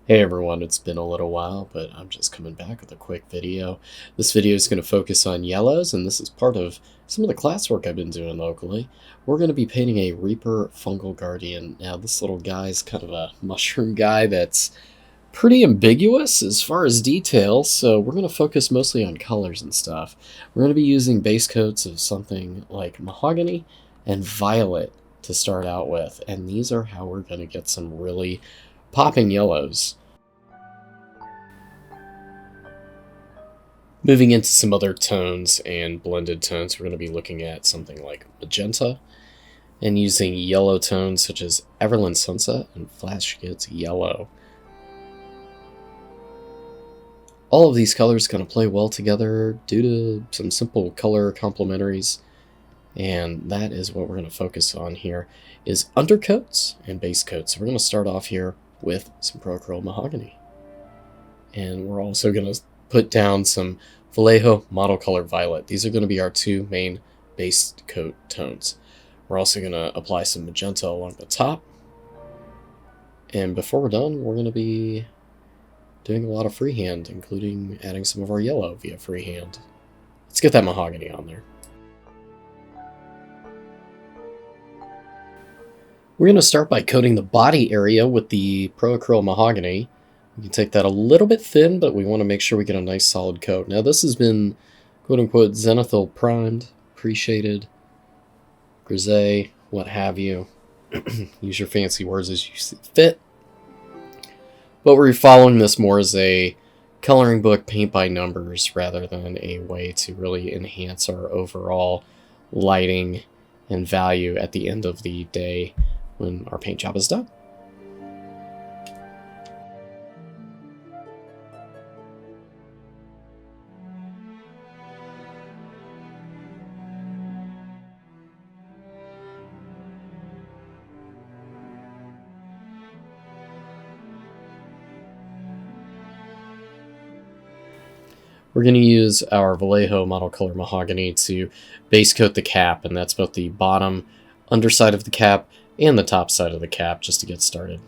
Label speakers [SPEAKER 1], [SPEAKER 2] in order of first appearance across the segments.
[SPEAKER 1] Hey everyone, it's been a little while, but I'm just coming back with a quick video. This video is going to focus on yellows, and this is part of some of the classwork I've been doing locally. We're going to be painting a Reaper Fungal Guardian. Now, this little guy is kind of a mushroom guy that's pretty ambiguous as far as detail, so we're going to focus mostly on colors and stuff. We're going to be using base coats of something like mahogany and violet to start out with, and these are how we're going to get some really popping yellows. Moving into some other tones and blended tones, we're going to be looking at something like magenta and using yellow tones such as Averland Sunset and Flash Gitz Yellow. All of these colors kind of play well together due to some simple color complementaries, and that is what we're going to focus on here is undercoats and base coats. So we're going to start off here with some Acryl Mahogany, and we're also going to put down some Vallejo Model Color Violet. These are going to be our two main base coat tones. We're also going to apply some magenta along the top, and before we're done, we're going to be doing a lot of freehand, including adding some of our yellow via freehand. Let's get that mahogany on there. We're going to start by coating the body area with the Pro Acryl Mahogany. We can take that a little bit thin, but we want to make sure we get a nice solid coat. Now this has been quote-unquote zenithal primed, pre-shaded, grisé, what have you. Use your fancy words as you see fit. But we're following this more as a coloring book paint by numbers rather than a way to really enhance our overall lighting and value at the end of the day when our paint job is done. We're going to use our Vallejo Model Color Mahogany to base coat the cap, and that's both the bottom, underside of the cap, and the top side of the cap, just to get started.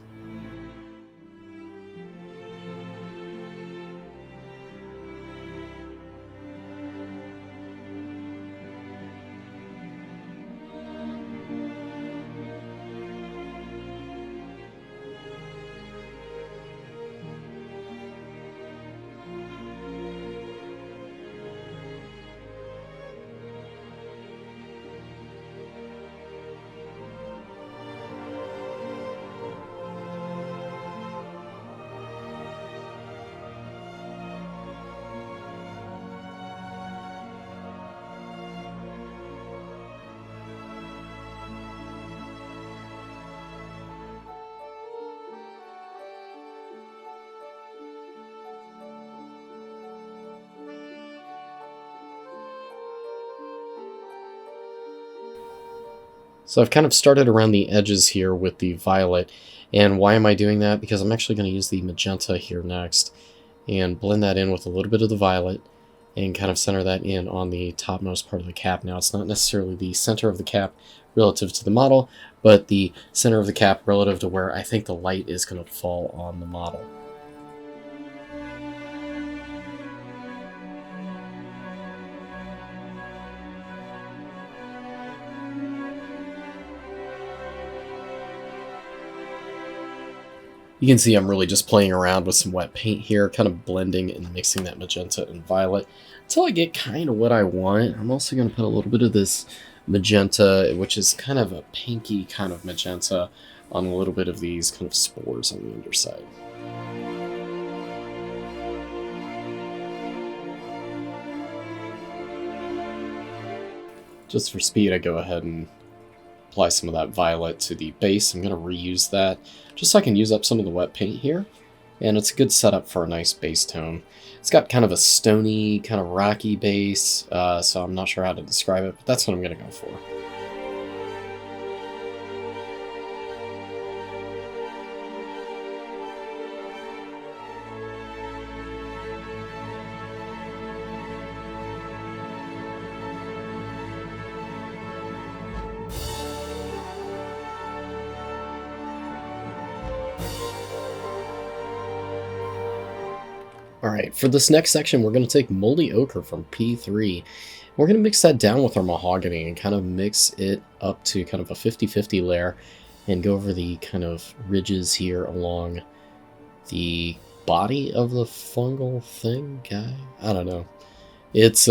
[SPEAKER 1] So I've kind of started around the edges here with the violet, and why am I doing that? Because I'm actually going to use the magenta here next and blend that in with a little bit of the violet and kind of center that in on the topmost part of the cap. Now, it's not necessarily the center of the cap relative to the model, but the center of the cap relative to where I think the light is going to fall on the model. You can see I'm really just playing around with some wet paint here, kind of blending and mixing that magenta and violet until I get kind of what I want. I'm also going to put a little bit of this magenta, which is kind of a pinky kind of magenta, on a little bit of these kind of spores on the underside. Just for speed, I go ahead and apply some of that violet to the base. I'm going to reuse that just so I can use up some of the wet paint here. And it's a good setup for a nice base tone. It's got kind of a stony, kind of rocky base, so I'm not sure how to describe it, but that's what I'm going to go for. Alright, for this next section, we're going to take Moldy Ochre from P3. We're going to mix that down with our mahogany and kind of mix it up to kind of a 50-50 layer and go over the kind of ridges here along the body of the fungal thing guy. I don't know. It's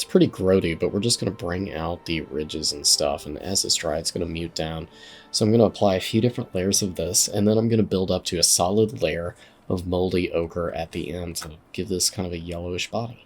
[SPEAKER 1] pretty grody, but we're just going to bring out the ridges and stuff, and as it's dry, it's going to mute down. So I'm going to apply a few different layers of this, and then I'm going to build up to a solid layer of Moldy Ochre at the end to give this kind of a yellowish body.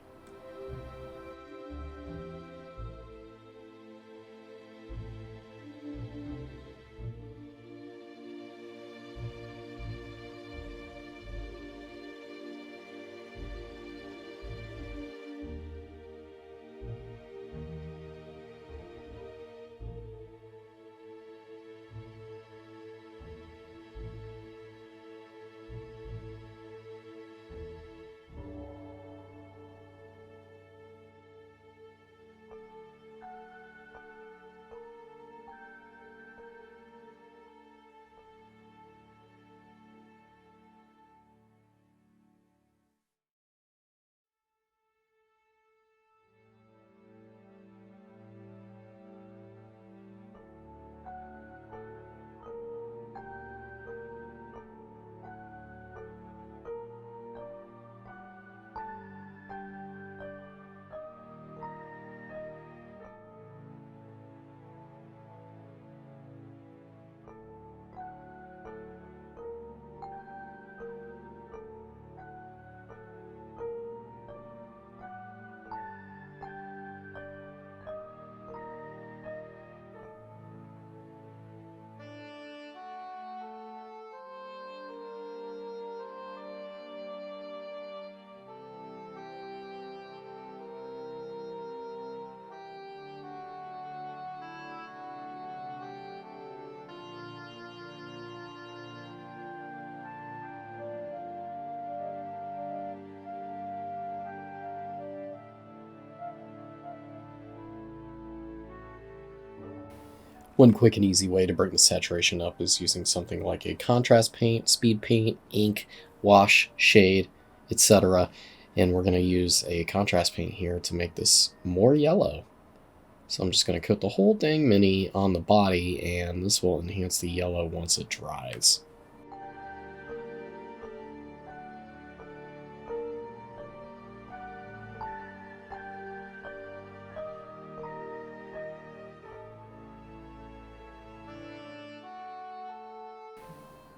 [SPEAKER 1] One quick and easy way to bring the saturation up is using something like a contrast paint, speed paint, ink, wash, shade, etc. And we're going to use a contrast paint here to make this more yellow. So I'm just going to coat the whole dang mini on the body, and this will enhance the yellow once it dries.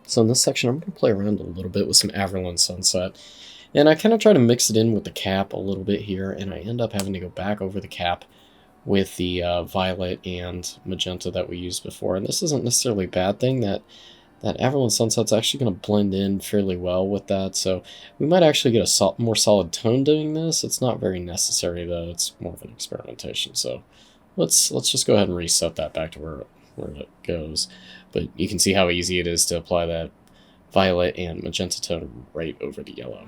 [SPEAKER 1] So in this section, I'm going to play around a little bit with some Averland Sunset. And I kind of try to mix it in with the cap a little bit here, and I end up having to go back over the cap with the violet and magenta that we used before. And this isn't necessarily a bad thing. That Averland Sunset's actually going to blend in fairly well with that. So we might actually get a more solid tone doing this. It's not very necessary, though. It's more of an experimentation. So let's just go ahead and reset that back to where it goes. But you can see how easy it is to apply that violet and magenta tone right over the yellow.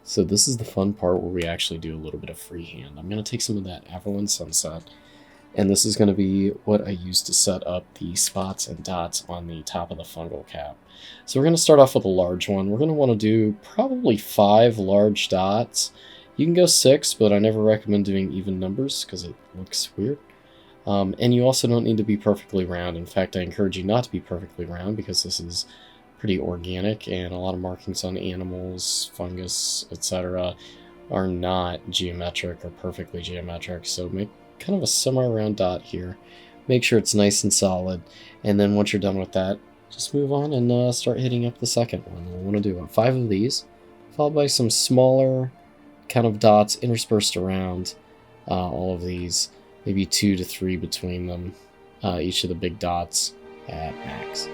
[SPEAKER 1] So this is the fun part where we actually do a little bit of freehand. I'm going to take some of that Averland Sunset, and this is going to be what I use to set up the spots and dots on the top of the fungal cap. So we're going to start off with a large one. We're going to want to do probably 5 large dots. You can go 6, but I never recommend doing even numbers because it looks weird. And you also don't need to be perfectly round. In fact, I encourage you not to be perfectly round because this is pretty organic, and a lot of markings on animals, fungus, etc. are not geometric or perfectly geometric. So make kind of a semi-round dot here. Make sure it's nice and solid, and then once you're done with that, just move on and start hitting up the second one. We'll want to do 5 of these, followed by some smaller kind of dots interspersed around all of these, maybe 2 to 3 between them, each of the big dots at max.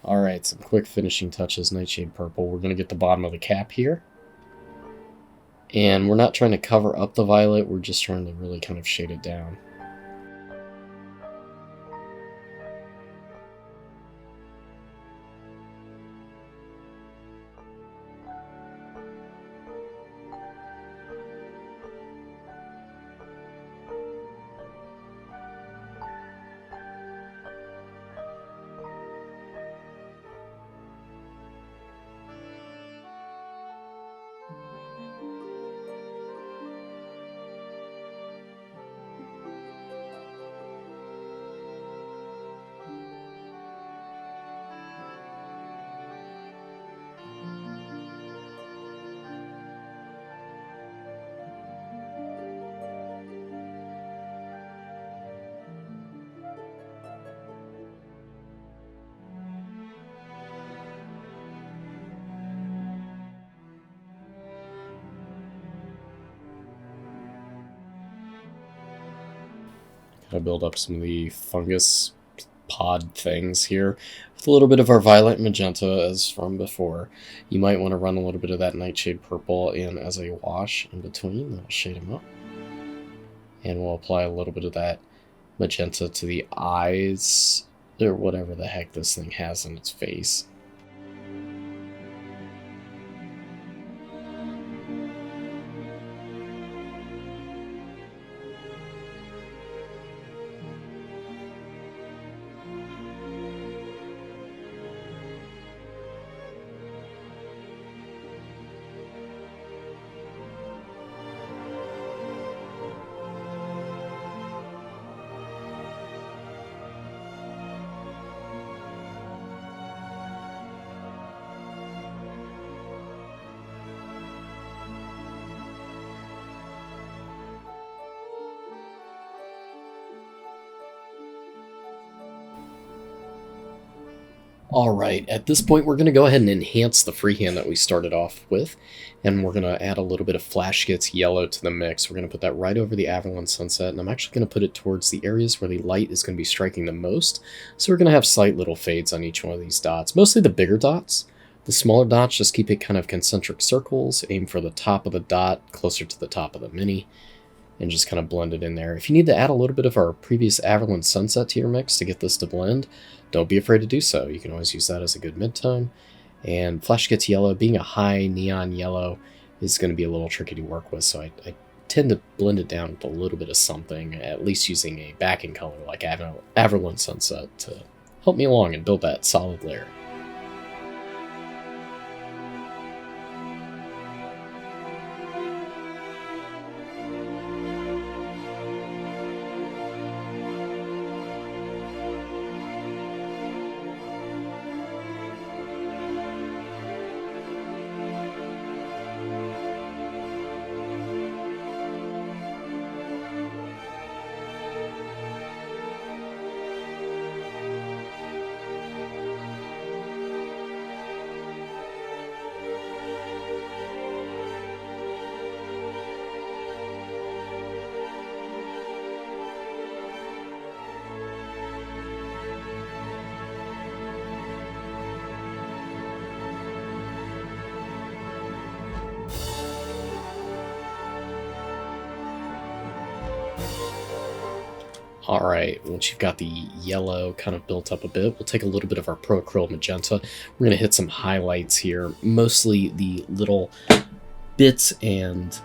[SPEAKER 1] Alright, some quick finishing touches, Nightshade Purple. We're going to get the bottom of the cap here. And we're not trying to cover up the violet, we're just trying to really kind of shade it down. Kind of build up some of the fungus pod things here with a little bit of our violet magenta as from before. You might want to run a little bit of that Nightshade purple in as a wash in between. That'll shade him up. And we'll apply a little bit of that magenta to the eyes, or whatever the heck this thing has in its face. Alright, at this point we're going to go ahead and enhance the freehand that we started off with, and we're going to add a little bit of Flash Gitz yellow to the mix. We're going to put that right over the Averland Sunset, and I'm actually going to put it towards the areas where the light is going to be striking the most, so we're going to have slight little fades on each one of these dots, mostly the bigger dots. The smaller dots, just keep it kind of concentric circles, aim for the top of the dot, closer to the top of the mini, and just kind of blend it in there. If you need to add a little bit of our previous Averland Sunset to your mix to get this to blend, don't be afraid to do so. You can always use that as a good mid-tone. And Flash Gitz yellow, being a high neon yellow, is going to be a little tricky to work with, so I tend to blend it down with a little bit of something, at least using a backing color like Averland Sunset to help me along and build that solid layer. Alright, once you've got the yellow kind of built up a bit, we'll take a little bit of our Acryl Magenta. We're going to hit some highlights here, mostly the little bits and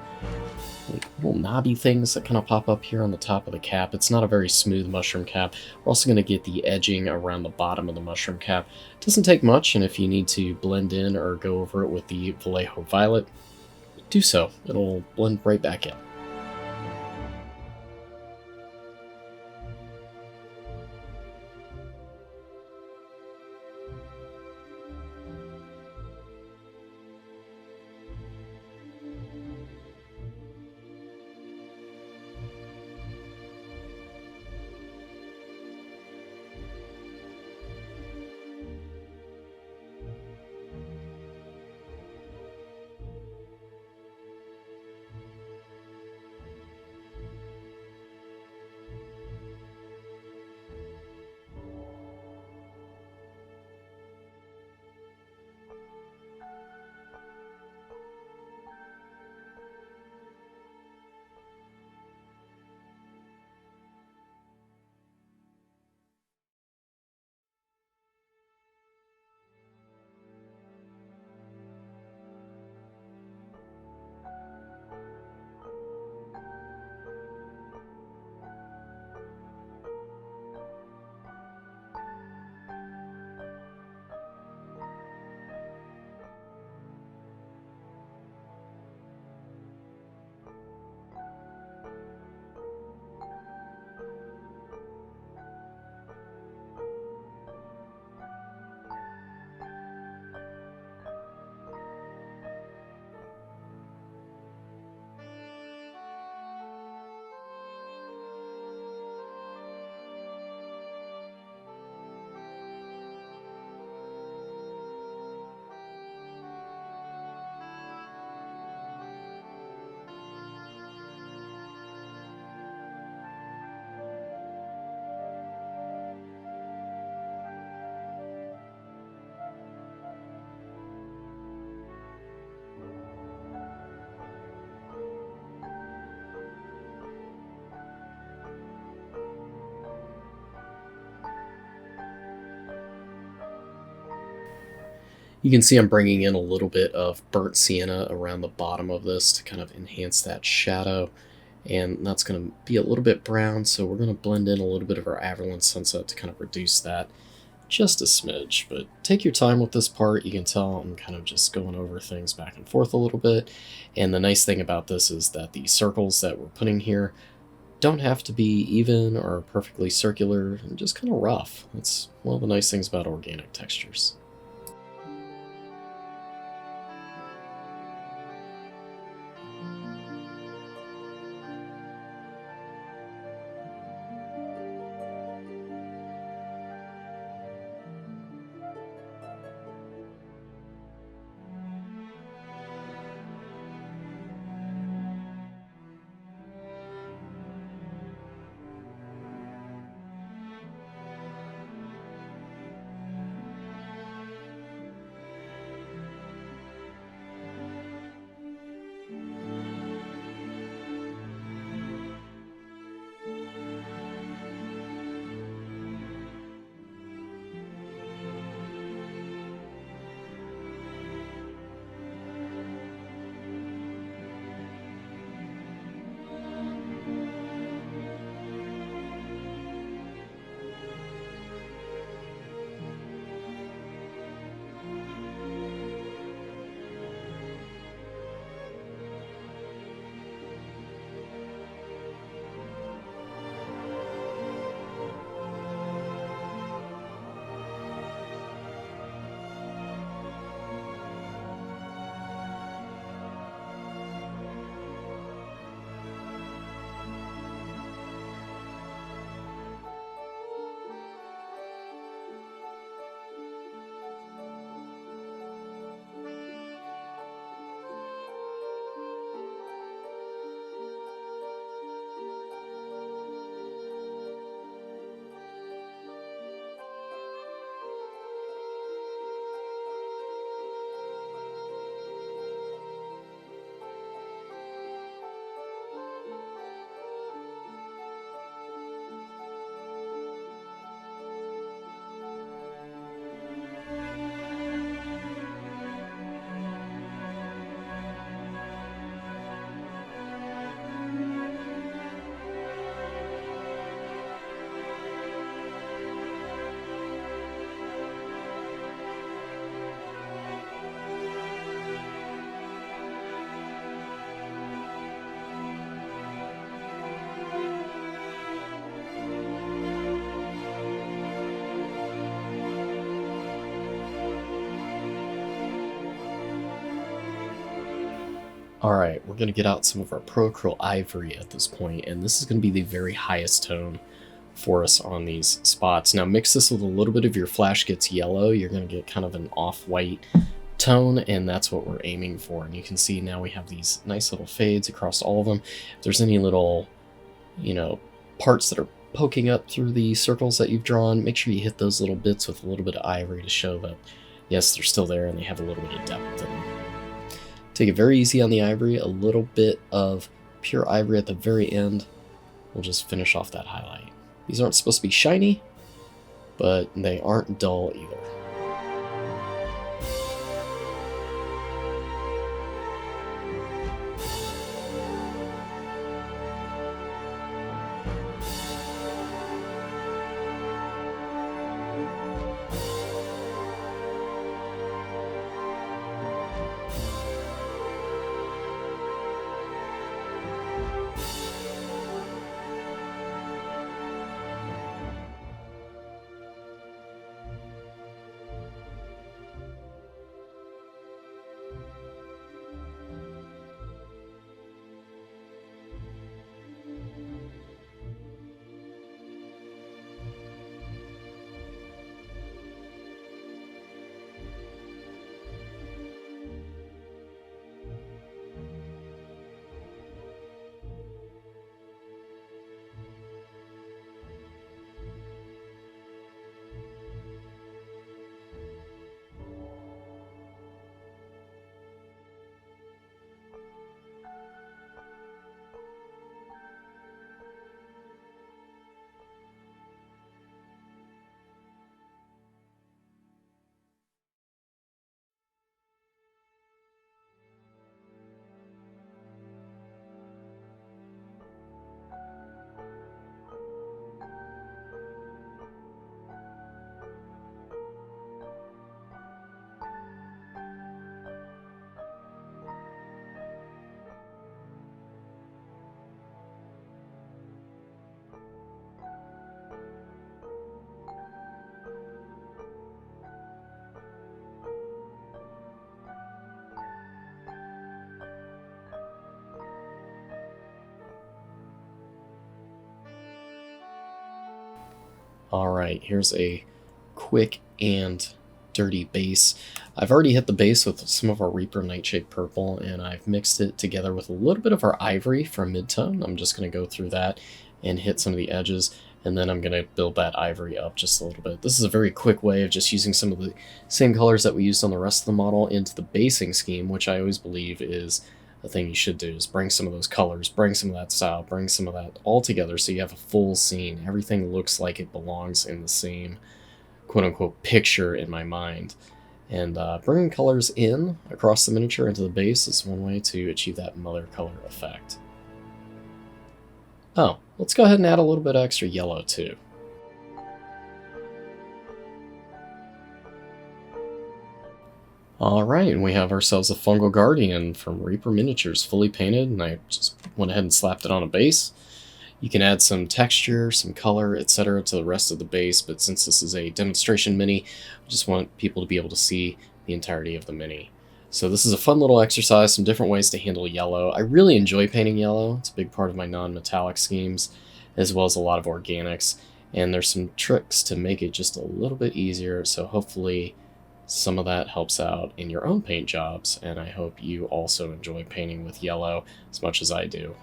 [SPEAKER 1] like little knobby things that kind of pop up here on the top of the cap. It's not a very smooth mushroom cap. We're also going to get the edging around the bottom of the mushroom cap. It doesn't take much, and if you need to blend in or go over it with the Vallejo Violet, do so. It'll blend right back in. You can see I'm bringing in a little bit of burnt sienna around the bottom of this to kind of enhance that shadow. And that's going to be a little bit brown, so we're going to blend in a little bit of our Averland Sunset to kind of reduce that just a smidge. But take your time with this part. You can tell I'm kind of just going over things back and forth a little bit. And the nice thing about this is that the circles that we're putting here don't have to be even or perfectly circular, and just kind of rough. That's one of the nice things about organic textures. Alright, we're going to get out some of our Acryl Ivory at this point, and this is going to be the very highest tone for us on these spots. Now mix this with a little bit of your Flash Gitz yellow, you're going to get kind of an off-white tone, and that's what we're aiming for. And you can see now we have these nice little fades across all of them. If there's any little, parts that are poking up through the circles that you've drawn, make sure you hit those little bits with a little bit of ivory to show that, yes, they're still there and they have a little bit of depth to them. Take it very easy on the ivory, a little bit of pure ivory at the very end will just finish off that highlight. These aren't supposed to be shiny, but they aren't dull either. Alright, here's a quick and dirty base. I've already hit the base with some of our Reaper Nightshade Purple, and I've mixed it together with a little bit of our Ivory for mid-tone. I'm just going to go through that and hit some of the edges, and then I'm going to build that Ivory up just a little bit. This is a very quick way of just using some of the same colors that we used on the rest of the model into the basing scheme, which I always believe is the thing you should do, is bring some of those colors, bring some of that style, bring some of that all together so you have a full scene. Everything looks like it belongs in the same quote-unquote picture in my mind. And bringing colors in across the miniature into the base is one way to achieve that mother color effect. Oh, let's go ahead and add a little bit extra yellow too. Alright, and we have ourselves a Fungal Guardian from Reaper Miniatures, fully painted, and I just went ahead and slapped it on a base. You can add some texture, some color, etc. to the rest of the base, but since this is a demonstration mini, I just want people to be able to see the entirety of the mini. So this is a fun little exercise, some different ways to handle yellow. I really enjoy painting yellow. It's a big part of my non-metallic schemes, as well as a lot of organics, and there's some tricks to make it just a little bit easier, so hopefully some of that helps out in your own paint jobs, and I hope you also enjoy painting with yellow as much as I do.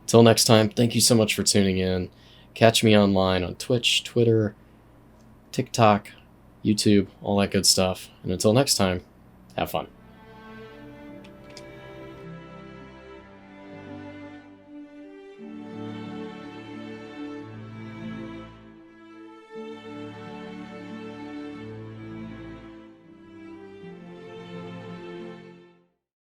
[SPEAKER 1] Till next time, thank you so much for tuning in. Catch me online on Twitch, Twitter, TikTok, YouTube, all that good stuff. And until next time, have fun.